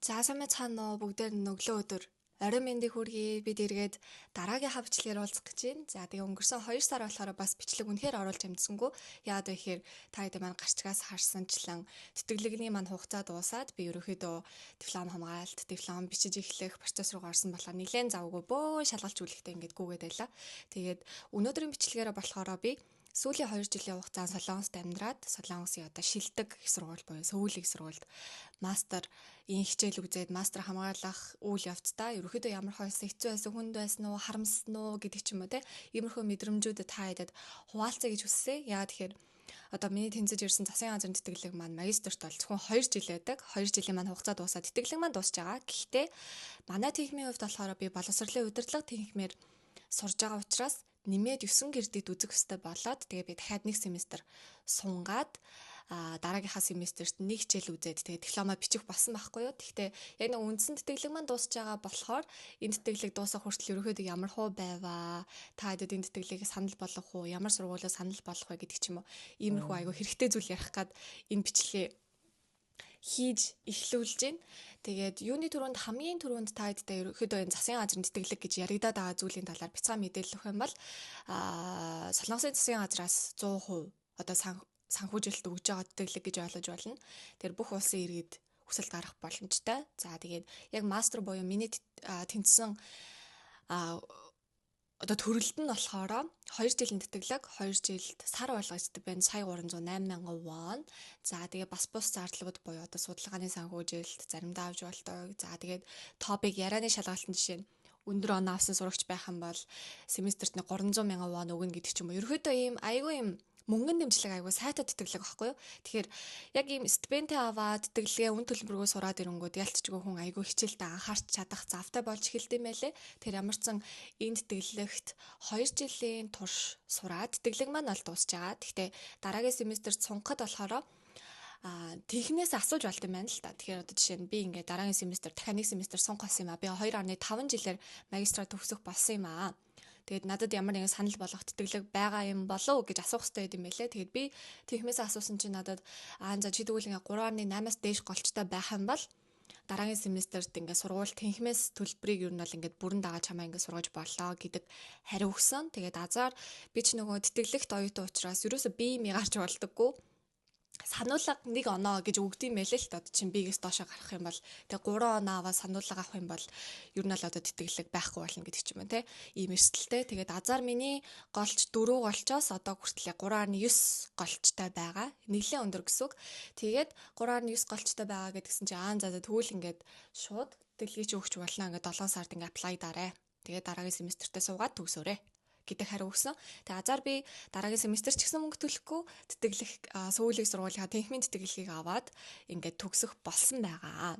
За сайн мэцхан нөө бүгдээр нь өглөө өдөр орой мэндийг хүргэе. Бид эргээд дараагийн хавчлаар уулзах гэж байна. За тэгээ өнгөрсөн 2 сар болохоор бас бичлэг үнэхээр оруулж амжсангүй. Яагаад вэ гэхээр та хэд маань гарчгаас харсанчлан тэтгэлэгний маань хугацаа дуусаад би ерөөхдөө диплом хамгаалалт, диплом бичиж эхлэх процесс руу гарсан болохоор нэлээд завгүй бөө шалгалж үлэхтэй ингээд гүгээд байла. Тэгээд өнөөдрийн бичлэгээрээ болохоор би сүүлийн 2 жилийн хугацаанд Солонгост амьдраад Солонгосын одоо шилдэг их сургууль буюу Сөүл их сургуульд мастер ийн хичээл үзээд мастер хамгаалах үйл явцдаа ерөөхдөө ямар хойсон хэцүү байсан хүнд байсан уу харамссан уу гэдэг ч юм уу те иймэрхүү мэдрэмжүүдэд та хэдэд хуваалцъя гэж хүссэн. Яа тэгэхээр одоо миний тэнцэж ирсэн засгийн газрын тэтгэлэг маань магистрт бол зөвхөн 2 жил байдаг. 2 жилийн маань хугацаа дуусаад тэтгэлэг маань дуусж байгаа. Гэхдээ манай техникийн хувьд болохоор би боловсролын удирдлага техникмээр сурж байгаа учраас нэмээд 9 кредит үзэх ёстой болоод тэгээ би дахиад нэг семестр сунгаад дараагийнхаа семестрт нэг хичээл үзээд тэгээ дипломаа бичих болсон байхгүй юу. Гэхдээ яг нэг үндсэн тэтгэлэг маань дуусж байгаа болохоор энэ тэтгэлэг дуусах хүртэл ерөөхдөө ямар хуу байваа, та хэдэд энэ тэтгэлгийг санал болгох уу, ямар сургуулиас санал болгох вэ гэдэг ч юм уу. Иймэрхүү айгүй хэрэгтэй зүйл ярих гад энэ бичлэгээ хийж эхлүүлж байна. Тэгээд юуны түрүүнд хамгийн түрүүнд та хэдтэй ерөөхдөө энэ засгийн газрын тэтгэлэг гэж яригадаад байгаа зүйлийн талаар бяцхан мэдээлэл өгөх юм бол Солонгосын засгийн газраас 100% одоо санхүүжилт өгж байгаа тэтгэлэг гэж ойлгож болно. Тэр бүх улсын иргэд хүсэлт гаргах боломжтой. За тэгээд яг мастер буюу миний тэнцсэн одоо төрөлд нь болохоор 2 жилийн тэтгэлэг 2 жилд сар болгоцдог байна. Сая 308 мянган вон. За тэгээ бас бус зардлагууд буюу одоо судалгааны санхүүжилт заримдаа авч болдог. За тэгээд топик ярианы шалгалтын жишээ нь өндөр оноо авсан сурагч байх юм бол семестрт 300 мянган вон өгнө гэдэг ч юм уу. Ерөөхдөө ийм айгүй юм мөнгөн дэмжлэг айгүй сайтай тэтгэлэг байхгүй юу. Тэгэхээр яг ийм стипендээ аваад тэтгэлгээ үн төлбөргөө сураад ирэнгүүт ялцчгүй хүн айгүй хичээлдээ анхаарч чадах завтай болж эхэлдэм байлээ. Тэр ямар ч сан энэ тэтгэлэгт 2 жилийн турш сураад тэтгэлэг маань ол дуусж байгаа. Гэхдээ дараагийн семестрт сунгахад болохоор технээс асууж болт юм байна л та. Тэгэхээр одоо жишээ нь би ингээд дараагийн семестр дахиад нэг семестр сунгах гэсэн юм аа. Би 2.5 жилээр магистраа төгсөх болсон юм аа. Тэгээд надад ямар нэгэн санал болгох тэтгэлэг байгаа юм болов уу гэж асуух хэрэгтэй юм байлээ. Тэгээд би технээс асуусан чинь надад за чи тэгвэл ингээд 3.8-аас дээш голчтой байх юм бол дараагийн семестрт ингээд сургууль технээс төлбөрийг ер нь бол ингээд бүрэн дагаа чамаа ингээд сургаж болоо гэдэг хариу өгсөн. Тэгээд азар би ч нөгөө тэтгэлэгт оюутан учраас ерөөсө би ми гарч болдоггүй. Сануулга 1 оноо гэж өгд юм байлээ л та. Чин бигээс доошоо гарах юм бол тэгээ 3 оноо аваад сануулга авах юм бол ер нь л одоо тэтгэлэг байхгүй болно гэдэг ч юм уу те. Ийм эрсдэлтэй. Тэгээд азар миний голч 4 голчоос одоо хүртэл 3.9 голчтой байгаа. Нэлээд өндөр гэсэн үг. Тэгээд 3.9 голчтой байгаа гэдгсэн чинь за тэгвэл ингээд шууд тэтгэлгийг чи өгч болно. Ингээд 7 сард ингээд аплай дараа. Тэгээд дараагийн семестртээ суугаад төгсөөрэй гэдэг хариу өгсөн. Тэгээ азар би дараагийн семестр ч гэсэн мөнгө төлөхгүй тэтгэлэг Сөүлийн сургуулийн техникийн тэтгэлгийг аваад ингээд төгсөх болсон байгаа.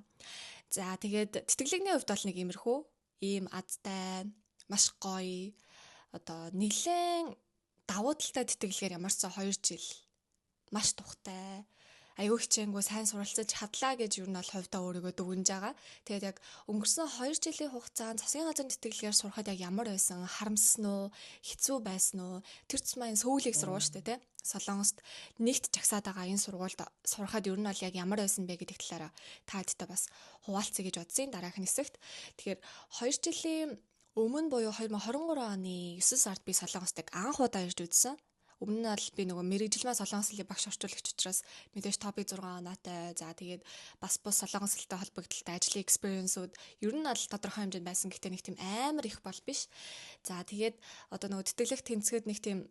За тэгээд тэтгэлэгний хувьд бол нэг иймэрхүү ийм азтай маш гоё одоо нэлээд давуу талтай тэтгэлгээр ямар ч 2 жил маш тухтай аюу хичээнгүү сайн суралцаж чадлаа гэж юу нь бол хувьдаа өөрийгөө дүгнэж байгаа. Тэгээд яг өнгөрсөн 2 жилийн хугацаанд засгийн газрын тэтгэлгээр сурахад яг ямар байсан, харамссан уу, хэцүү байсан уу? Тэр цэцмаа энэ Сөүлийг сургууль шүү дээ, тэ. Солонгост нэгт жагсаад байгаа энэ сургуульд сурахад ер нь бол яг ямар байсан бэ гэдэг талаараа та хэдтэй бас хуваалцъя гэж бодсон дараагийн хэсэгт. Тэгэхээр 2 жилийн өмнө буюу 2023 оны 9 сард би Солонгост анх удаа ирж үзсэн. Өмнө нь бол би нөгөө мэрэгжилмаа солонгос хэлний багш орчуулагч учраас мэдээж топик 6 оноотой. За тэгээд бас бус солонгос хэлтэй холбогдолтой ажлын экспириенсүүд ер нь бол тодорхой хэмжээнд байсан. Гэхдээ нэг тийм амар их бол биш. За тэгээд одоо нөгөө тэтгэлэг тэнцгэд нэг тийм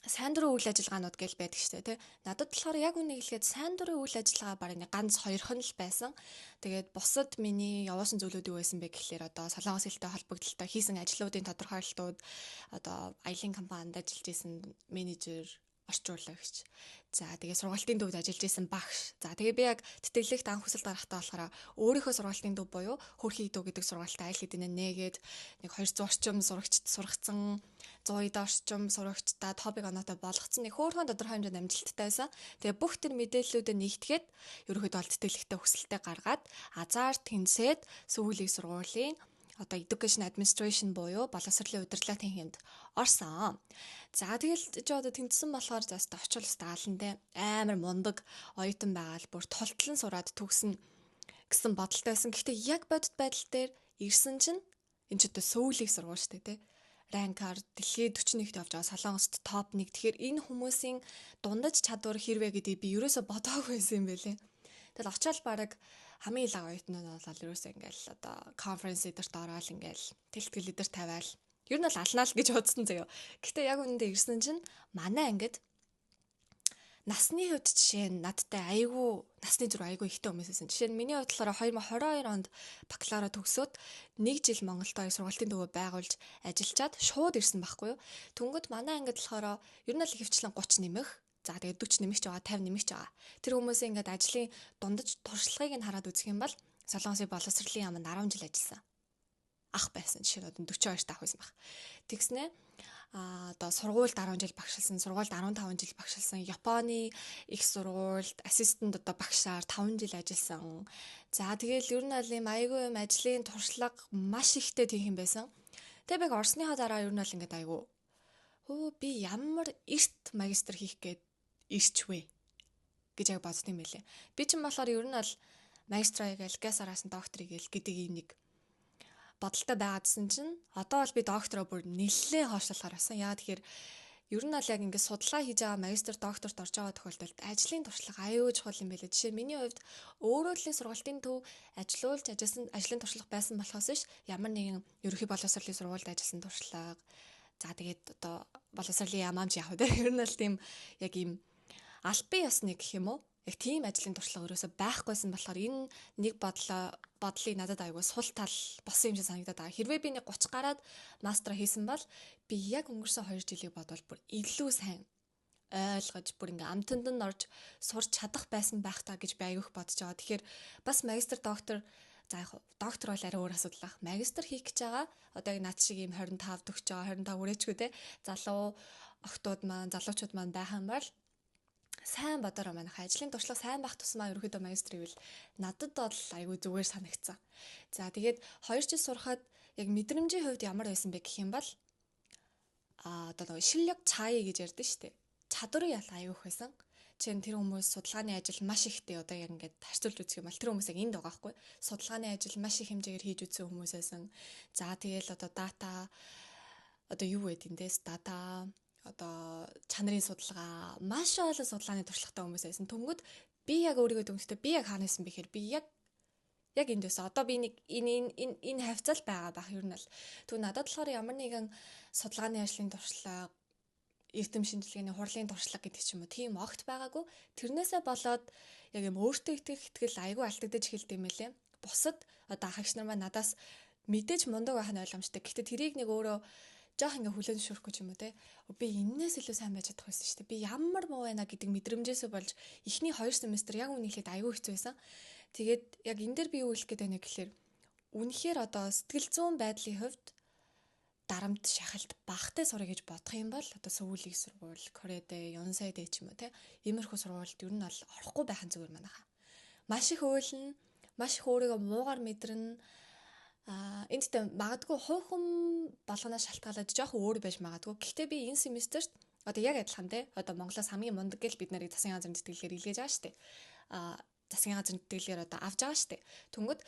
сайн дурын үйл ажиллагаанууд гэж байдаг шүү дээ, тэ. Надад болохоор яг үнийг хэлэхэд сайн дурын үйл ажиллагаа баг нэг ганц 2 хон л байсан. Тэгээд бусад миний явуулсан зүйлүүд юу байсан бэ гэхлээр одоо солонгос хэлтэй холбогдолтой хийсэн ажлуудын тодорхойлолтууд, одоо аялын компанид ажиллаж исэн менежер, орчуулагч. За тэгээ сургалтын төвд ажиллаж исэн багш. За тэгээ би яг тэтгэлэгт анх хүсэлт гаргахтаа болохоор өөрийнхөө сургалтын төв буюу хөрхий төв гэдэг сургалтад аялал хэдийнэ нээгээд нэг 200 орчим сурагчд сургацсан 100-д орчим сурагчдаа топик оноотой болгоцсон нэг хөөрхөн тодорхой хэмжээнд амжилттай байсан. Тэгээ бүх тэр мэдээллүүдээ нэгтгээд ерөөхдөө бол тэтгэлэгтээ хүсэлтээ гаргаад азар тэнцээд Сөүлийн сургуулийн одоо education administration буюу боловсролын удирдлагын техникт орсон. За тэгэл чи одоо тэнцсэн болохоор заст очил стаалантай амар мундаг оюутан байгаа л бүр тултлан сураад төгснө гэсэн бодолтой байсан. Гэхдээ яг бодит байдал дээр ирсэн чинь энэ ч одоо сөүлийг сургууль шүү дээ, тэ. Ранкаар дэлхийд 41-т явж байгаа Солонгост топ 1. Тэгэхээр энэ хүмүүсийн дундаж чадвар хэрвээ гэдгийг би ерөөсө бодоагүй байсан юм байлээ. Тэгэл очиад баг хамгийн лаг оюутнууд бол ерөөсөө ингээл одоо конференс эдэрт ороод ингээл тэлтгэл эдэр тавиал. Ер нь бол алнаал гэж бодсон заяа. Гэхдээ яг үүндээ ирсэн чинь манай ангид насны хувьд жишээ нь надтай айгүй насны зүрх айгүй ихтэй хүмүүс байсан. Жишээ нь миний хувьд болохоор 2022 онд бакалавра төгсөөд 1 жил Монголд сургалтын төвөө байгуулж ажиллаад шууд ирсэн байхгүй юу. Түнгүүд манай ангид болохоор ер нь л хөвчлэн 30 нэмэх. За тэгээд 40 нэмэгч байгаа, 50 нэмэгч байгаа. Тэр хүмүүсийн ингээд ажлын дундаж туршлагыг нь хараад үзэх юм бол Солонгосын боловсролын яамд 10 жил ажилласан. Ах байсан. Жишээ нь 42 таах байсан баг. Тэгснэ одоо сургуульд 10 жил багшилсан, сургуульд 15 жил багшилсан, Японы их сургуульд ассистент одоо багшаар 5 жил ажилласан. За тэгэл ер нь бол юм айгүй юм ажлын туршлага маш ихтэй тийм юм байсан. Тэгээ би орсныхаа дараа ер нь бол ингээд айгүй би ямар эрт магистр хийх гээд ирчвэ гэж яг бодсон юм байлээ. Би ч юм болохоор ер нь бол магистраа гээл гасараасан докторыг гээл гэдэг ийм нэг бодолтой байгаадсэн чинь одоо бол би доктороо бүр нэлээд хойшлуулахаар байсан. Яа тэгэхээр ер нь бол яг ингээд судалгаа хийж байгаа магистр докторт орж байгаа тохиолдолд ажлын туршлага аюул чухал юм байлээ. Жишээ нь миний хувьд өөрөө л сургалтын төв ажиллуулж ажилласан ажлын туршлага байсан болохоос ш ямар нэгэн ерөнхий боловсролын сургуульд ажилласан туршлага. За тэгээд одоо боловсролын яамч яах вэ? Ер нь бол тийм яг ийм албан ёсны гэх юм уу? Яг тийм ажлын туршлага өрөөсө байхгүйсэн болохоор энэ нэг бодлыг надад аягүй сул тал болсон юм шиг санагдаад байгаа. Хэрвээ би нэг 30 гараад мастер хийсэн бол би яг өнгөрсөн 2 жилийг бодвол бүр илүү сайн ойлгож бүр ингээм амтанд нь орж сурч чадах байсан байх та гэж би аягүй бодож байгаа. Тэгэхээр бас магистр доктор за яг доктор бол арай өөр асуудал баг. Магистр хийх гэж байгаа. Одоо яг над шиг ийм 25 төгсөж байгаа 25 хүрээчгүй те. Залуу охтууд маань, залуучууд маань байх юм бол сайн бодороо манайха ажлын туршлага сайн байх тусмаа ерөөхдөө магистр ивэл надад бол айгүй зүгээр санагцсан. За тэгээд 2 жил сурахад яг мэдрэмжийн хувьд ямар байсан бэ гэх юм бол одоо шилэг цаая гэж ярьдэн штэ. Чадварын ял аюух байсан. Жишээ нь тэр хүмүүс судалгааны ажил маш ихтэй одоо яг ингээд харьцуулж үзэх юм бол тэр хүмүүс яг энд байгаа хгүй. Судалгааны ажил маш их хэмжээгээр хийж үзсэн хүмүүс байсан. За тэгэл одоо дата одоо юу гэдэг нь дэс дата одоо чанарын судалгаа маш олон судалгааны туршлагатай хүмүүс байсан. Тэнгүүд би яг өөрийгөө дүнстэй би яг хаанаас юм бэ гэхээр би яг энд байсан. Одоо би нэг энэ хавцал байгаа бах ер нь л. Тэгвэл надад болохоор ямар нэгэн судалгааны ажлын туршлага, эрдэм шинжилгээний хурлын туршлага гэдэг ч юм уу тийм огт байгаагүй. Тэрнээсээ болоод яг юм өөртөө итгэл айгүй алдагдаж эхэлдэг юм байлээ. Бусад одоо ахагч нар маань надаас мэдээж мундаг байх нь ойлгомжтой. Гэхдээ тэрийг нэг өөрөө жоох ингээ хүлээн зөвшөөрөхгүй ч юм уу те. Би энээс илүү сайн байж чадах байсан шүү дээ. Би ямар муу байна гэдэг мэдрэмжээсээ болж эхний 2 семестр яг үнэхээр аягүй хэцүү байсан. Тэгээд яг энэ дээр би юу хэлэх гээд байна гэхээр үнэхээр одоо сэтгэл зүйн байдлын хувьд дарамт шахалт багтай сурах гэж бодох юм бол одоо Сөүлийн сургууль, Кореадэ, Юнсайдэ ч юм уу те. Иймэрхүү сургуульд ер нь бол орохгүй байх нь зүгээр манайха. Маш их уйлна, маш их өөрийгөө муугар мэдрэн энд тэ магадгүй хувь болгоноос шалтгаалаад жоохон өөр байж магадгүй. Гэхдээ би энэ семестрт одоо яг адилхан те одоо Монголоос хамгийн мундаг гэж бид нарыг засгийн газрын тэтгэлгээр илгээж байгаа штэ. Засгийн газрын тэтгэлгээр одоо авч байгаа штэ. Тэнгүүд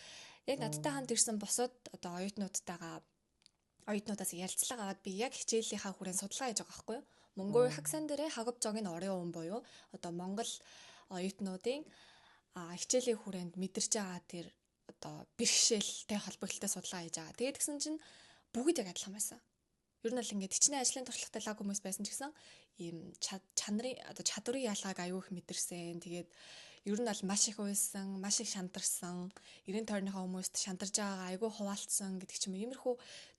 яг надтай хамт ирсэн босоод одоо оюутнуудаас ярилцлага аваад би яг хичээлийнхаа хүрээнд судалгаа хийж байгаа байхгүй юу? Мөнгөөр хагсан дээрээ хагав зогийн орон хүн буюу одоо Монгол оюутнуудын хичээлийн хүрээнд мэдэрч байгаа тэр одоо бэрхшээлтэй холбогдлолтой судалгаа хийж байгаа. Тэгээд гисэн чинь бүгд яг адилхан байсан. Ер нь л ингээд хичнээн ажлын туршлагатай лаг хүмүүс байсан ч гэсэн ийм чадварын ялгааг аюу их мэдэрсэн. Тэгээд ер нь бол маш их уйлсан, маш их шантарсан, 90 тойрныхоо хүмүүст шантарж байгаагаа аюу хуваалцсан гэдэг ч юм уу. Иймэрхүү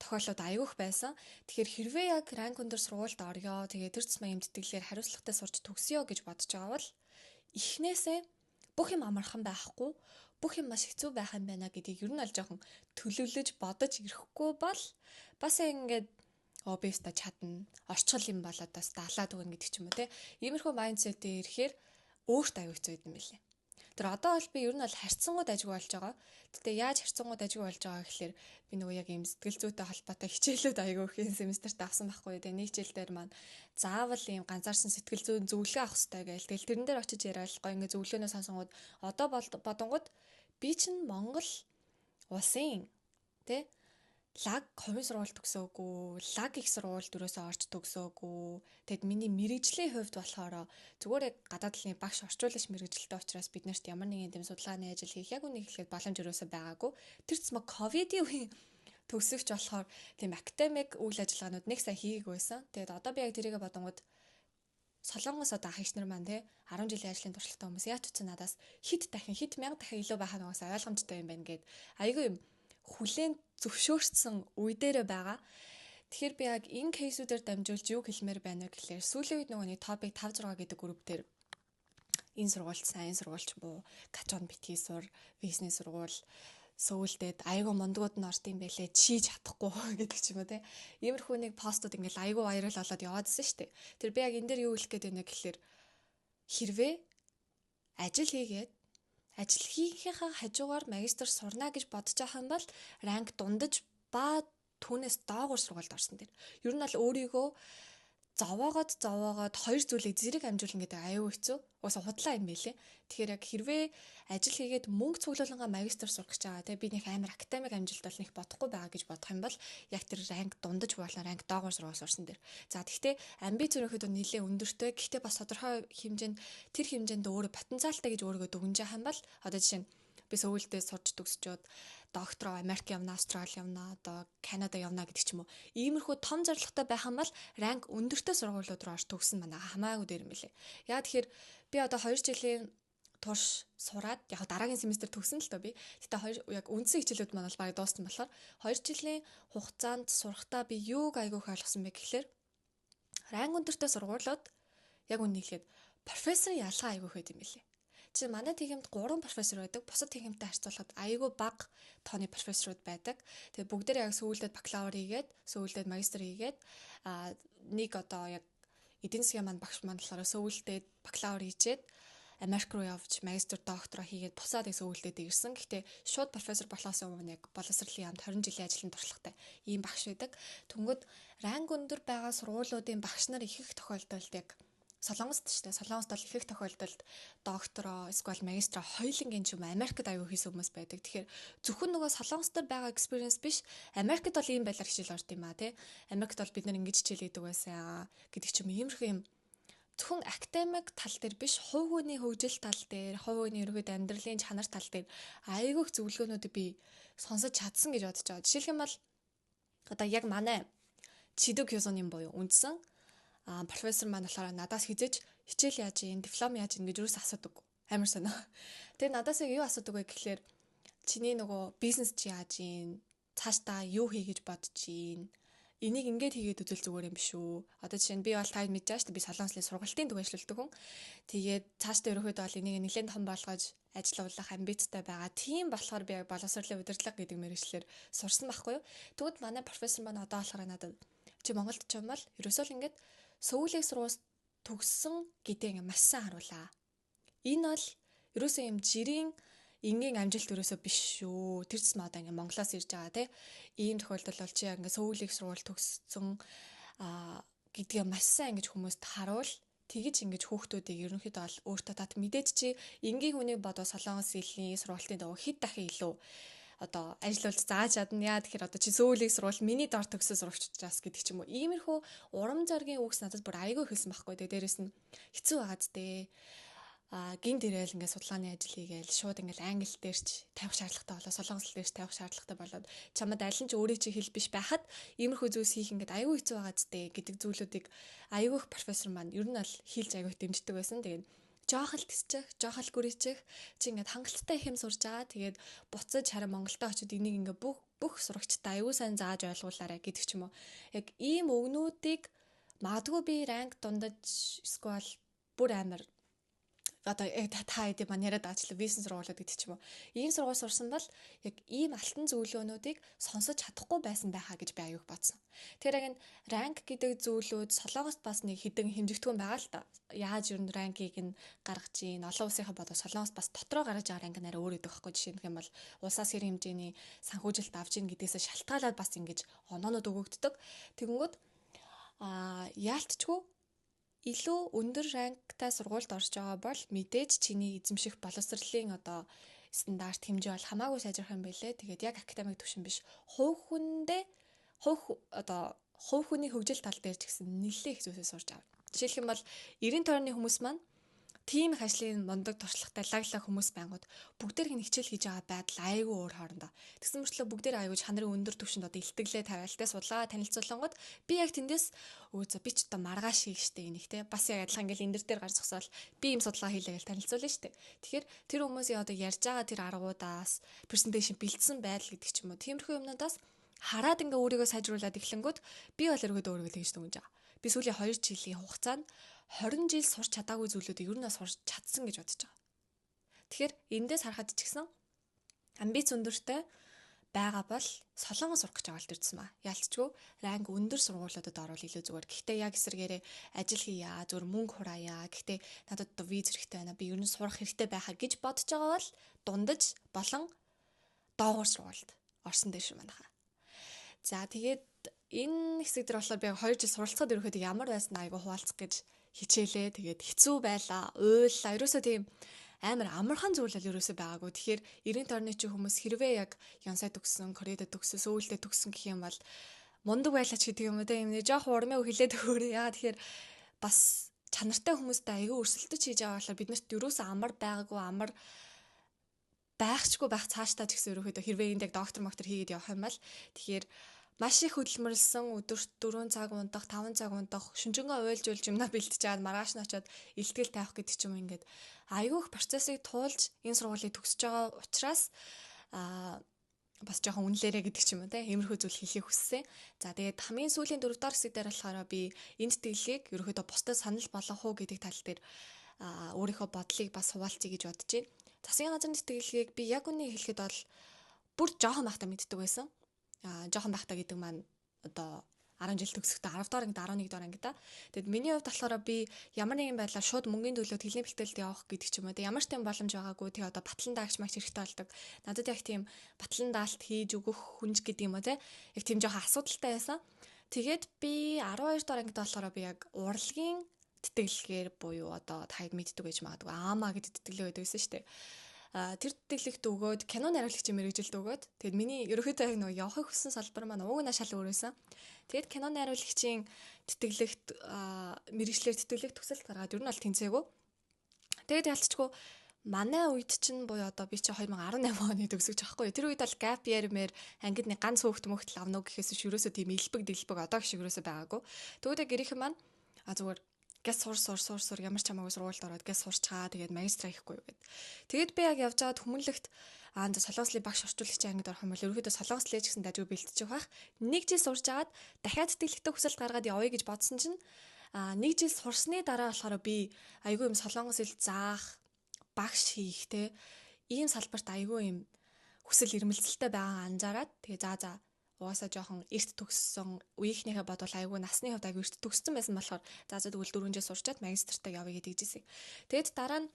тохиолдлууд аюу их байсан. Тэгэхээр хэрвээ яг ранк өндөр сургуульд орё, тэгээд тэр тусмаа юм тэтгэлгээр хариуцлагатай сурч төгсөё гэж бодож байгаа бол эхнээсээ бүх юм амархан байхгүй, бүх юм маш хэцүү байх юм байна гэдгийг ер нь аль жоохон төлөвлөж бодож ирэхгүй бол бас ингээд би өстө чадна, орчгол юм болоод бас далаад өгнө гэдэг ч юм уу те. Иймэрхүү майндсетээр ирэхээр өөртөө аюу хэцүү юм билээ. Тэр одоо бол би ер нь бол харьцангуйд ажиг болж байгаа. Гэтэ яаж харьцангуйд ажиг болж байгаа гэхээр би нөгөө яг юм сэтгэл зүйтэй холбоотой хичээлүүд аягүй их семестрт авсан байхгүй. Тэгээ нэг хичээл дээр маань заавал ийм ганцаарсан сэтгэл зүйн зөвлөгөө авах хэрэгтэй гээл. Тэгэл тэрэн дээр очиж яриад гоо ингээ зөвлөгөөнөө сонсонгууд одоо бодонгууд Би чинь Монгол улсын тэ лаг хувийн сургууль төгсөөгүй, лаг их сургууль дөрөөсөө орж төгсөөгүй. Тэгэд миний мэрэгжлийн хувьд болохоор зүгээр яг гадаад талын багш орчуулагч мэрэгжилтэй учраас бид нарт ямар нэгэн тийм судалгааны ажил хийх яг үнийг хэлэхэд боломж өрөөсөө байгаагүй. Тэр цэцмэ ковидын үеийн төгсөгч болохоор тийм академик үйл ажиллагаанууд нэг сая хийгээгүй байсан. Тэгэд одоо би яг тэрийгэ бодонгод Солонгос одоо ах эгч нар маань те 10 жилийн ажлын туршлагатай хүмүүс яаж ч надаас хэд мянга дахин илүү байхаа нугасаа ойлгомжтой юм байна гэд айгүй юм хүлээн зөвшөөрсөн үе дээрээ байгаа. Тэгэхээр би яг энэ кейсүүдээр дамжуулж юу хэлмээр байна вэ гэхлээр сүүлийн үед нөгөө нэг топик 5 6 гэдэг групп дээр энэ сургуульч сайн, энэ сургуульч муу, качон битгий сур, бизнес сургууль сөүлдээд айгүй мондгууд нь орд юм байлээ чи чадахгүй гэдэг ч юм уу те. Иймэрхүү нэг постууд ингээл айгүй вайрал болоод яваадсэн шүү дээ. Тэр би яг энэ дээр юу хэлэх гээд байна гэхэлэр хэрвээ ажил хийгээд ажил хийхийнхаа хажуугаар магистр сурна гэж бодож байгаа юм бол ранг дундаж ба түүнээс доогуур сургуульд орсон дээр. Ер нь бол өөрийгөө зовоогоод хоёр зүйлийг зэрэг амжуулна гэдэг аюу хэцүү. Уусаа худлаа юм байлээ. Тэгэхээр яг хэрвээ ажил хийгээд мөнгө цуглуулангаа магистр сурах гэж байгаа те би нэг амар академик амжилт бол нэг бодохгүй байгаа гэж бодох юм бол яг тэр ранг дундаж болон ранг доогуур сургууль сурсан дээр. За тэгвэл амбиц өрөөхөд нэлээд өндөртэй. Гэхдээ бас тодорхой хэмжээнд тэр хэмжээнд өөрөө потенциалтай гэж өөрийгөө дүгнэж байгаа юм бол одоо жишээ нь би сөүлдээ сурч төгсчөөд доктороо Америк явна, Австрали явна, одоо Канада явна гэдэг ч юм уу. Иймэрхүү том зорилготой байх юм бол ранг өндөртэй сургуулиуд руу орж төгсөн манай хамаагүй дээр юм билээ. Яа тэгэхээр би одоо 2 жилийн турш сураад яг дараагийн семестр төгсөн л тоо би. Гэтэ яг үндсэн хичээлүүд маань бол багы дууссан болохоор 2 жилийн хугацаанд сурахтаа би юуг айгүйх ойлгосон бэ гэхлээр ранг өндөртэй сургуулиуд яг үнийг хэлээд профессорын ялгаа айгүйх байд юм билээ. Чи манай тиймд 3 профессор байдаг. Бусад тиймтэй харьцуулахад айгүй бага тооны профессорууд байдаг. Тэгээ бүгдээрээ яг сүүлдээд бакалавр хийгээд, сүүлдээд магистр хийгээд нэг одоо яг эдийн засгийн маань багш маань болохоор сүүлдээд бакалавр хийчээд Америк руу явж магистр доктороо хийгээд бусаад их сүүлдээд ирсэн. Гэхдээ шууд профессор болохоос өмнө яг боловсролын яамд 20 жилийн ажлын туршлагатай ийм багш байдаг. Тэнгүүд ранг өндөр байгаа сургуулиудын багш нар их тохиолдолд яг Солонгост ч тийм Солонгост бол их тохиолдолд доктороо эсвэл магистраа хоёулангийн ч юм Америкт аягүй хийсэн хүмүүс байдаг. Тэгэхээр зөвхөн нөгөө Солонгост байгаа experience биш Америкт бол ийм байлаар хичээл орд юм а тий. Америкт бол бид нар ингэж хичээл хийдэг байсан гэдэг ч юм иймэрхүү юм. Зөвхөн академик тал дээр биш хувь хүний хөгжил тал дээр, хувь хүний ерөөд амьдралын чанар тал дээр аягүй их зөвлөгөөнүүдийг би сонсож чадсан гэж бодож байгаа. Жишээлх юм бол одоо яг манай Чидэг Хёсоны буюу үндсэн профессор маань болохоор надаас хизэж хичээл яаж ийн, диплом яаж ийн гэж юус асуудаг. Амар сонио. Тэгээ надаас юу асуудаг вэ гэхлээр чиний нөгөө бизнес чи яаж ийн, цаашдаа юу хий гэж бодож ийн. Энийг ингээд хийгээд үзэл зүгээр юм биш үү? Одоо жишээ нь би бол тань мэдэж байгаа шүү дээ. Би Солонгосын сургалтын төв ажилладаг хүн. Тэгээд цаашдаа ерөөхдөө бол энийг нэлээд том болгож ажиллуулах амбицтай байгаа. Тийм болохоор би боловсролын удирдлага гэдэг мэргэжлэр сурсан байхгүй юу? Тэгвэл манай профессор маань одоо болохоор надад чи Монголд ч юм бол ерөөсөө л ингээд Сөүлийг сургууль төгссөн гэдэг маш сайн харуулаа. Энэ бол ерөөсөө юм жирийн энгийн амжилт ерөөсөө биш шүү. Тэр ч маа одоо ингээ Монголоос ирж байгаа те. Ийм тохиолдол бол чи ингээ Сөүлийг сургууль төгссөн гэдгээ маш сайн ингэж хүмүүст харуул. Тэгэж ингэж хүүхдүүдийг ерөнхийдөө бол өөртөө тат мэдээд чи энгийн хүнийг бодоо Солонгос хэлний сургуулийн дагуу хэд дахин илүү одоо ажиллуулж зааж чадна. Яа тэгэхээр одоо чи Сөүлийг сурвал миний дор төгсөө сурагчдаас гэдэг ч юм уу. Иймэрхүү урам зоригийн үгс надад бүр айгүй хэлсэн байхгүй. Тэгээ дээрэс нь хэцүү байгааз дээ. Гинт ирээл ингээд судалгааны ажил хийгээл шууд ингээд англи дээрч тавих шаардлагатай болоо солонгос хэл дээрч тавих шаардлагатай болоод чамд аль нь ч өөрийн чинь хэл биш байхад иймэрхүү зүйлс хийх ингээд айгүй хэцүү байгааз дээ гэдэг зүйлүүдийг айгүй их профессор маань ер нь бол хийлж айгүй дэмждэг байсан. Тэгээд жоохол тисчих, жоохол гүрийчих чи ингээд хангалттай их юм сурж байгаа. Тэгээд буцаж харин Монголдо очиод энийг ингээд бүх сурагчтай аюу сайн зааж ойлгуулаарай гэдэг ч юм уу. Яг ийм өгнүүдийг магадгүй би ранг дундаж эсвэл бүр амар одоо та хэдий маань яриад ажиллаа бизнес сургуулиуд гэдэг ч юм уу. Ийм сургууль сурсан бол яг ийм алтан зөвлөгөөнүүдийг сонсож чадахгүй байсан байхаа гэж би аюух бодсон. Тэгэхээр яг ранг гэдэг зүйлүүд Солонгост бас нэг хідэн хэмжигдэхүүн байгаа л та. Яаж ер нь рангийг нь гаргаж ийн олон улсынхаа бодоо Солонгост бас дотроо гаргаж байгаа ранг нараа өөр өгөх байхгүй жишээ нь бол улсаас хэр хэмжээний санхүүжилт авч ийн гэдгээс шалтгаалаад бас ингэж оноонууд өгөгддөг. Тэгэнгүүт яалтчгүй илүү өндөр рангтай сургуульд орж байгаа бол мэдээж чиний эзэмших боловсролын одоо стандарт хэмжээ бол хамаагүй сайжрах юм билээ. Тэгээд яг академик түвшин биш. Хувь хүний хөгжил тал дээр ч гэсэн нэлээд их зүйлсээ сурч авна. Жишээлх юм бол 90 тойрны хүмүүс маань тийм их ажлын мундаг туршлагатай лаглаг хүмүүс байнгут бүгдээр хичээл хийж байгаа байдал айгүй өөр хоорондоо. Тэгсэн мөрчлөө бүгдээр айгүй чанарын өндөр түвшинд одоо илтгэлээ тавиалтай судалгаа танилцуулангууд би яг тэндээс би ч одоо маргааш хийх штэ энийг те бас яг адилхан ингээл энэ дээр гарч зогсоол би ийм судалгаа хийлээ гэж танилцуулна штэ. Тэгэхээр тэр хүмүүсийн одоо ярьж байгаа тэр аргуудаас презентацийн бэлдсэн байдал гэдэг ч юм уу тиймэрхүү юмнуудаас хараад ингээ өөрийгөө сайжруулад эхлэнгүүт би бол өөрийгөө тэгж дүнж байгаа. Би сүүлийн 2 жилийн хугацаанд 20 жил сурч чадаагүй зүйлүүдийг ер нь сурч чадсан гэж бодож байгаа. Тэгэхээр эндээс харахад ч гэсэн амбиц өндөртэй байгаа бол солонгос сурах гэж байгаа л төрсэн ба. Ялцчгүй ранг өндөр сургуулиудад орвол илүү зүгээр. Гэхдээ яг эсрэгээрээ ажил хийя, зүгээр мөнгө хураая. Гэхдээ надад одоо виз хэрэгтэй байна. Би ер нь сурах хэрэгтэй байхаа гэж бодож байгаа бол дундаж болон доогуур сургуульд орсон дэш юм байна. За тэгээд энэ хэсэг дээр болохоор би 2 жил суралцахад ерөөхдөө ямар байсан айгу хуваалцах гэж хичээлээ. Тэгээд хэцүү байлаа, уйллаа. Ерөөсөө тийм амар амархан зүйл л ерөөсөө байгаагүй. Тэгэхээр 90 тойрны чи хүмүүс хэрвээ яг Янсай төгссөн, Кореяд төгссөн, Сөүлдээ төгссөн гэх юм бол мундаг байлаач гэдэг юм уу те юм нэ жоох урмын хилээд өгөөрэй. Яа тэгэхээр бас чанартай хүмүүстэй айгүй өрсөлдөж хийж байгаа болохоор биднэрт ерөөсөө амар байгаагүй, амар байхчгүй байх цааштай ч гэсэн ерөөхдөө хэрвээ энд яг доктор хийгээд явах юм бол тэгэхээр маш их хөдөлмөрлсөн өдөрт 4 цаг унтах, 5 цаг унтах, шүнжэнгөө уйлж юмнаа бэлтэж аваад маргааш нь очиод илтгэл тавих гэдэг ч юм уу ингээд айгүйх процессыг туулж энэ сургуулийг төгсөж байгаа учраас бас жоохон үнэлээрэ гэдэг ч юм уу те иймэрхүү зүйл хийхийг хүссэн. За тэгээд хамгийн сүүлийн 4 дахь хэсэг дээр болохоор би энэ тэтгэлгийг ерөөхдөө бусдад санал болгох уу гэдэг тал дээр өөрийнхөө бодлыг бас хуваалцъя гэж бодож байна. Засгийн газрын тэтгэлгийг би яг үнийг хэлэхэд бол бүр жоохон байхдаа мэддэг байсан. Жоохон байхдаа гэдэг маань одоо 10 жил төгсөхдөө 10 дахь ангид 11 дахь ангид. Тэгэд миний хувьд болохоор би ямар нэгэн байдлаар шууд мөнгөний төлөөд хэлний бэлтгэлд явах гэдэг ч юм уу. Ямар ч тийм боломж байгаагүй. Тэгээ одоо батлан даагч магч хэрэгтэй болдог. Надад яг тийм батлан даалт хийж өгөх хүнж гэдэг юм уу те. Яг тийм жоохон асуудалтай байсан. Тэгээд би 12 дахь ангид болохоор би яг урлагийн тэтгэлгээр буюу одоо таад мэддэг гэж магадгүй. Аамаа гэдэг тэтгэлээ байдаг байсан шүү дээ. Тэр тэтгэлэгт өгөөд кино найруулагчийн мэрэгжилд өгөөд тэгээд миний ерөөхдөө яг нөгөө явахыг хүссэн салбар маань уг нь шал өөрөөсөн. Тэгээд кино найруулагчийн тэтгэлэгт мэрэгчлэр тэтгэлэг төсөлт гаргаад ер нь бол тэнцээгүй. Тэгээд ялцчгүй манай үед чинь буюу одоо би чи 2018 оны төгсөж байгаа хгүй. Тэр үед бол gap year-мэр ангид нэг ганц хөөхт мөхтөл авна уу гэхээс биш ерөөсөө тийм илбэг дэлбэг одоо шиг ерөөсөө байгаагүй. Тэгвэл яг гэрийнхэн маань зүгээр гэс сур ямар ч хамаагүй сургуульд ороод гэс сурчгаа тэгээд магистра хийхгүй юу гэд. Тэгээд би яг явж байгаад хүмүүнлэгт солонгослын багш орчуулагчийн ангид орох юм бол ерөөхдөө солонгос лээ ч гэсэн дажгүй бэлтчих байх. 1 жил сурж агаад дахиад тэтгэлэгтэй хүсэлт гаргаад явъя гэж бодсон чинь 1 жил сурсны дараа болохоор би айгүй юм солонгос хэл заах, багш хийх те ийм салбарт айгүй юм хүсэл эрмэлзэлтэй байгаа анзаараад тэгээ за угаасаа жоохон эрт төгссөн үеийнхнийхээ бодвол айгүй насны хувьд айгүй эрт төгссөн байсан болохоор тэгвэл 4 жил сурчаад магистртаа явъя гэдэг жийсэн. Тэгэд дараа нь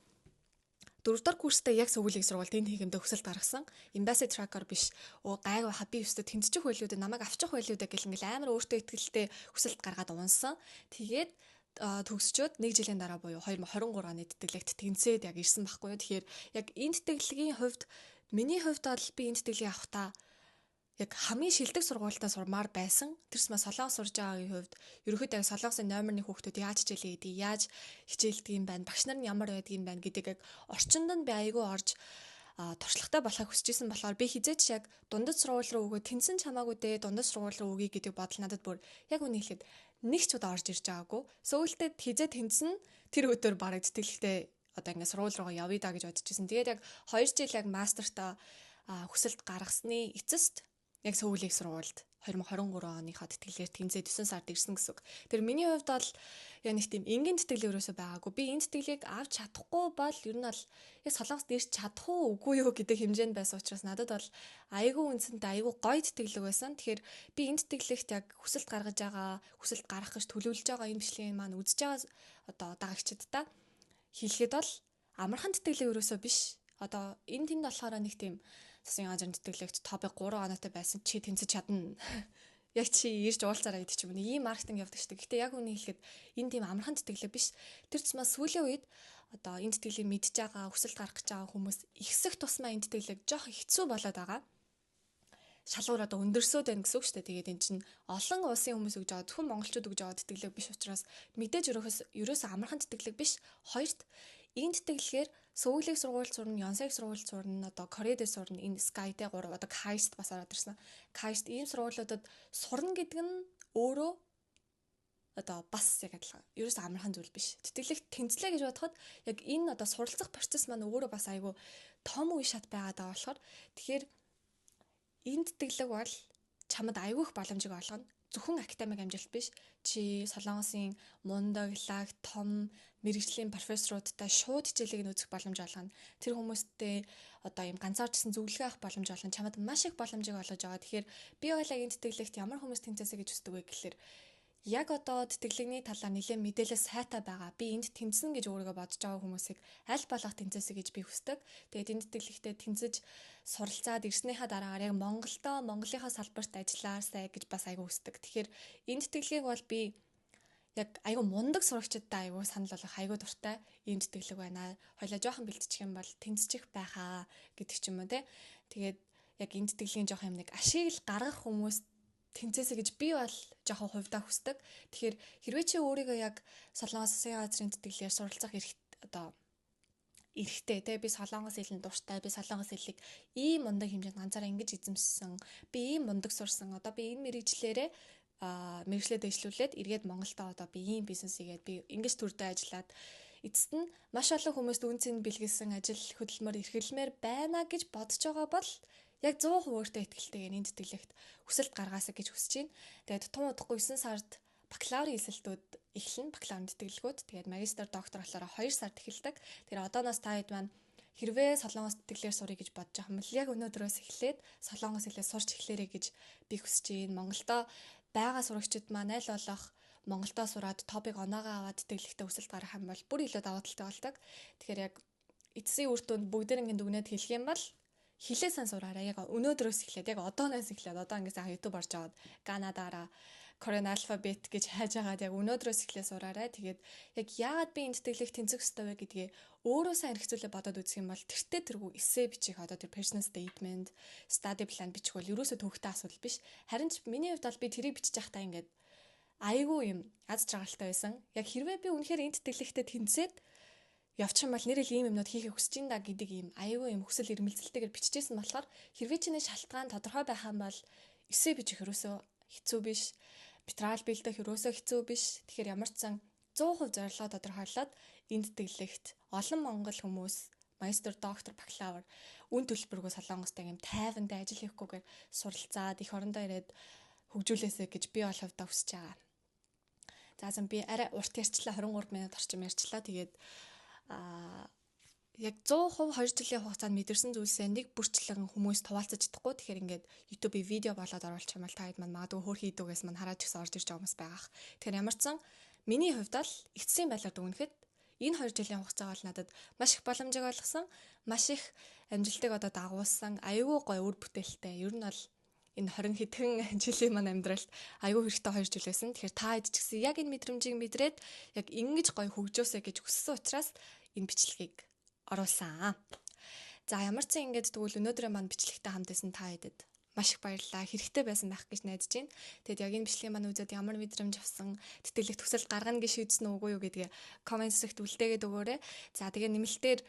4 дахь курстай яг сүүлийн сургуульд энэ хийгэмдээ хүсэлт гаргасан. Embassy tracker биш. Гайгүй хаби өстө тэнцчих байлуудаа намайг авчих байлуудаа гэл ингээл амар өөртөө ихтэй хүсэлт гаргаад унсан. Тэгээд төгсчөөд 1 жилийн дараа буюу 2023 оны тэтгэлэгт тэнцээд яг ирсэн байхгүй юу. Тэгэхээр яг энэ тэтгэлгийн хувьд миний хувьд бол би энэ тэтгэлгийг авахтаа яг хамгийн шилдэг сургуультаа сурмаар байсан. Тэрсмээ солонгос сурж байгаагийн хувьд ерөөхдөө яг солонгосын номерны хүүхдүүд яаж хичээлээ гэдэг, яаж хичээлдэг юм байна, багш нар нь ямар байдаг юм байна гэдэг яг орчинд нь би айгүй орж туршлагатай болохыг хүсэж исэн болохоор би хизээч яг дундад сургууль руу өгөө тэнцэн чамаагүй дээ дундад сургууль руу өгье гэдэг бодол надад бүр яг үнийг хэлэхэд нэг ч удаа орж ирж байгаагүй. Сөүлдээ хизээ тэнцэн тэр өдөр бараг тэтгэлэгтэй одоо ингээд сургууль руугаа явъя да гэж бодож исэн. Тэгээд яг 2 жил яг мастертаа хүсэлт гаргасны эцэст яг сүүлийн сургуульд 2023 оныхоо тэтгэлгээр тэнцээд 9 сард ирсэн гэсэн үг. Тэр миний хувьд бол яг нэг тийм энгийн тэтгэл өрөөсөө байгаагүй. Би энэ тэтгэлийг авч чадахгүй бол ер нь бол яг солонгост ирч чадах уу үгүй юу гэдэг хэмжээнд байсан учраас надад бол айгүй үнцэнтэй айгүй гоё тэтгэлэг байсан. Тэгэхээр би энэ тэтгэлэгт яг хүсэлт гаргаж байгаа, хүсэлт гаргах гэж төлөвлөж байгаа энэ бичлэгийн маань үзэж байгаа одоо дагагчдаа хэлэхэд бол амархан тэтгэлэг өрөөсөө биш. Одоо энэ тэнд болохоор нэг тийм засгийн газрын тэтгэлэгт топик 3 оноотой байсан чи тэнцэж чадна яг чи ирж уулзаараа гэдэг ч юм уу. Ийм маркетинг явдаг шүү дээ. Гэхдээ яг үнийг хэлэхэд энэ тийм амархан тэтгэлэг биш. Тэр тусмаа сүүлийн үед одоо энэ тэтгэлгийг мэдж байгаа, хүсэлт гаргах гэж байгаа хүмүүс ихсэх тусмаа энэ тэтгэлэг жоох хэцүү болоод байгаа. Шалгуур одоо өндөрсөд байна гэсэн үг шүү дээ. Тэгээд эн чинь олон улсын хүмүүс өгж байгаа, зөвхөн монголчууд өгж байгаа тэтгэлэг биш учраас мэдээж ерөөсөө амархан тэтгэлэг биш. Хоёрт энэ тэтгэлгээр Сөүлийг сургууль сурна, Ёнсыг сургууль сурна, одоо Кореэд сурна, энэ Skyтэй 3 одоо KAIST бас ороод ирсэн. KAIST ийм сургуулиудад сурна гэдэг нь өөрөө одоо бас яг адилхан. Ерөөсөө амархан зүйл биш. Тэтгэлэгт тэнцлээ гэж бодоход яг энэ одоо суралцах процесс маань өөрөө бас айгүй том үе шат байгаад байгаа болохоор тэгэхээр энэ тэтгэлэг бол чамд айгүйх боломжийг олгоно. Зөвхөн академик амжилт биш. Чи Солонгосын мундаг, лаг, том мэрэгжлийн профессоруудтай шууд хичээлийг үзэх боломж олгоно. Тэр хүмүүстэй одоо юм ганцаардсан зөвлөгөө авах боломж олгоно. Чамд маш их боломжийг олгож байгаа. Тэгэхээр би ойлаа энэ тэтгэлэгт ямар хүмүүс тэнцээсэй гэж үздэг вэ гэхэлэр яг одоо тэтгэлэгний талаар нэлээд мэдээлэл сайтай байгаа. Би энд тэнцэн гэж өөрийгөө бодож байгаа хүмүүсийг аль болох тэнцээсэй гэж би хүсдэг. Тэгээд энэ тэтгэлэгтээ тэнцэж суралцаад ирснийхаа дараагаар яг Монголынхаа салбарт ажиллаасай гэж бас айгүй хүсдэг. Тэгэхээр энэ тэтгэлгийг бол би яг айгүй мундаг сурагчдтай айгүй санал болгох айгүй дуртай ийм тэтгэлэг байна. Хойлоо жоохон бэлтчих юм бол тэнцчих байхаа гэдэг ч юм уу те. Тэгээд яг энэ тэтгэлгийн жоох юм нэг ашиг л гаргах хүмүүс тэнцээсэй гэж би бол жоохон хувьдаа хүсдэг. Тэгэхээр хэрвээ чи өөрийгөө яг Солонгос засгийн газрын тэтгэлгээр суралцах эрэхтэй те би солонгос хэлний дуртай, би солонгос хэлийг ийм мундаг хэмжээнд ганцаараа ингэж эзэмшсэн, би ийм мундаг сурсан, одоо би энэ мэрэгчлээ дэвшлүүлээд эргээд Монголдо одоо би ийм бизнес хийгээд би ингэж төрдөө ажиллаад эцэст нь маш олон хүмүүст үнцэн бэлгэлсэн ажил хөдөлмөр эрхэлмээр байна гэж бодож байгаа бол яг 100% өөртөө итгэлтэйгээр энэ тэтгэлэгт хүсэлт гаргаасаа гэж хүсэж байна. Тэгээд тун удахгүй 9 сард бакалаврын эсэлтүүд эхэлнэ. Бакалаврын тэтгэлгүүд. Тэгээд магистр, доктор болохоор 2 сард эхэлдэг. Тэгэхээр одооноос та хэд маань хэрвээ солонгос тэтгэлгээр сурах гэж бодож байгаа юм бол яг өнөөдрөөс эхлээд солонгос хэлээр сурч эхлээрэй гэж би хүсэж байна. Монголдо байгаа сурагчид маань аль болох Монголдо сураад топик оноогоо аваад тэтгэлэгтээ хүсэлт гаргах юм бол бүр илүү давуу талтай болдог. Тэгэхээр яг эцсийн үр дүнд бүгдээрээ дүгнээд хэлэх юм бол хилээсэн сураараа яг өнөөдрөөс эхлээд яг одооноос эхлээд одоо ингээс YouTube орж аваад Канадаараа Korean alphabet гэж хайж агаад яг өнөөдрөөс эхлээд сураарай. Тэгээд яг яагаад би энэ тэтгэлэг тэнцэх ёстой вэ гэдгийг өөрөө сайн хэрэгцүүлээ бодоод үзэх юм бол тэртээ тэргүй эссе бичих одоо тэр personal statement, study plan бичих бол ерөөсөө төвхтэй асуудал биш. Харин ч миний хувьд бол би тэрийг бичиж байхдаа ингээд айгүй юм аз жаргалтай байсан. Яг хэрвээ би үнэхээр энэ тэтгэлэгтээ тэнцээд явчих юм бол нэрэл ийм юмнууд хийхийг хүсэж ин да гэдэг ийм айгүй юм хүсэл эрмэлзэлтэйгээр бичижсэн болохоор хэрвээ чиний шалтгаан тодорхой байх юм бол эссе бичих ерөөсөө хэцүү биш. Материал бэлдэх ерөөсөө хэцүү биш. Тэгэхээр ямар ч сан 100% зорилгоо тодорхойлоод энэ тэтгэлэгт олон монгол хүмүүс магистр, доктор, бакалавр үн төлбөргөө солонгостой юм тайвантай ажил хийхгүйгээр суралцаад эх орондоо ирээд хөгжүүлээсэй гэж би бол хувьдаа хүсэж байгаа. За би арай урт ярьчлаа 23 минут орчим ярьчлаа. Тэгээд яг 100% 2 жилийн хугацаанд мэдэрсэн зүйлсээ нэг бүрчлэн хүмүүс хуваалцаж чадахгүй. Тэгэхээр ингээд YouTube-ийг видео болоод оруулах юм бол та хэд маань магадгүй хөөрхий идүүгээс маань хараад ч гэсэн орж ирж байгаа хүмүүс байгаах. Тэгэхээр ямар ч сан миний хувьд л эцсийн байдлаар дүгнэхэд энэ 2 жилийн хугацаа бол надад маш их боломжийг олгосон, маш их амжилтыг одоо дагуулсан, аюул гой үр бүтээлтэй. Ер нь бол энэ 20 хэдхэн жилийн маань амьдралд аюул хэрэгтэй 2 жил байсан. Тэгэхээр та хэд ч гэсэн яг энэ мэдрэмжийг мэдрээд яг ингэж гой хөгжөөсэй гэж хүссэн учраас энэ бичлэгийг оруулсан. За ямар ч ингэж тэгвэл өнөөдрөө маань бичлэгтэй хамт байсан та хэдэд маш их баярлалаа. Хэрэгтэй байсан байх гэж найдаж байна. Тэгэд яг энэ бичлэгийн маань үзээд ямар мэдрэмж авсан, тэтгэлэгт хүсэл гаргана гэж шийдсэн үгүй юу гэдгийг комент секцэд үлдээгээд өгөөрэй. За тэгээ нэмэлтээр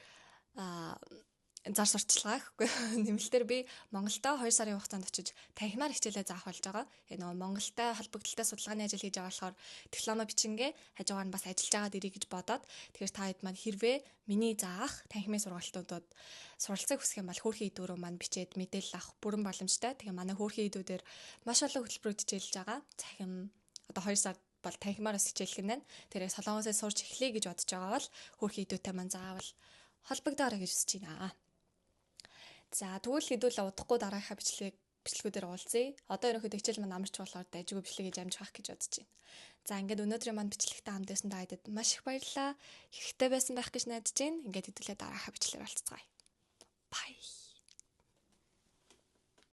зар сурталчилгаа гэхгүй нэмэлтээр би Монголдо 2 сарын хугацаанд очиж танхимаар хичээлээ заах болж байгаа. Тэгээ нөгөө Монголтай холбогдлолтой судалгааны ажил хийж байгаа болохоор диплома бичингээ хажуугаар нь бас ажиллаж байгаа дэрий гэж бодоод тэгэхээр та хэд маань хэрвээ миний заах танхимын сургалтуудад суралцах хүсэх юм бол хөөрхий идүүрөө маань бичээд мэдээлэл авах бүрэн боломжтой. Тэгээ манай хөөрхий идүүдээр маш олон хөтөлбөрүүд хичээлж байгаа. Цахим одоо 2 сард бол танхимаар бас хичээлэх нь байна. Тэр Солонгосоос сурч эхлэе гэж бодож байгаа бол хөөрхий идүүтэй маань заавал холбогдоорой гэж хүсэж байна. За тэгвэл хэдүүлээ удахгүй дараагийнхаа бичлэгүүдээр уулзъя. Одоо ерөнхийдөө хичээл маань амарч болохоор дайжгүй бичлэгийг амжих гэж бодож байна. За ингээд өнөөдрийн маань бичлэгтээ хамт байсан та хэдэд маш их баярлалаа. Хэрэгтэй байсан байх гэж найдаж байна. Ингээд хэдүүлээ дараагийнхаа бичлэгээр уулзцгаая. Bye.